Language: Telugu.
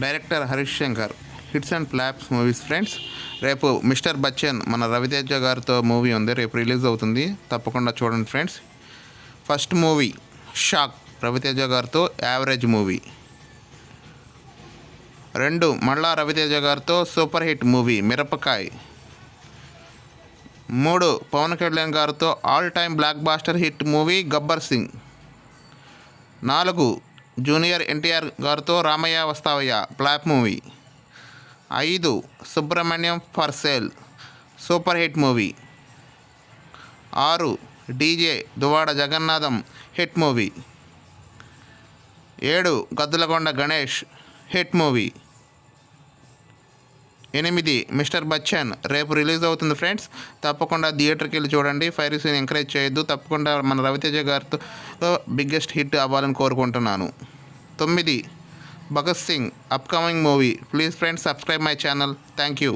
Director Harish Shankar. Hits and flops movies friends. రేపు మిస్టర్ బచ్చన్ మన రవితేజ గారితో మూవీ ఉంది, రేపు రిలీజ్ అవుతుంది, తప్పకుండా చూడండి friends. First movie shock, Ravi Teja గారితో యావరేజ్ మూవీ. 2 మళ్ళా రవితేజ గారితో super hit movie Mirapakay. 3 Pawan Kalyan గారితో all time blockbuster hit movie Gabbar Singh. 4 junior NTR గారితో Ramayya Vastavayya flop movie. 5 Subrahmanyam for sale super hit movie. 6 DJ Duvvada Jagannadham hit movie. 7 Gaddalakonda Ganesh hit movie. 8 mister Bachchan రేపు రిలీజ్ అవుతుంది ఫ్రెండ్స్, తప్పకుండా థియేటర్కి వెళ్ళి చూడండి. ఫైర్ సీన్ ఎంకరేజ్ చేయొద్దు, తప్పకుండా మన రవితేజ గారితో బిగ్గెస్ట్ హిట్ అవ్వాలని కోరుకుంటున్నాను. 9 Bhagat Singh upcoming movie. Please friends subscribe my channel. Thank you.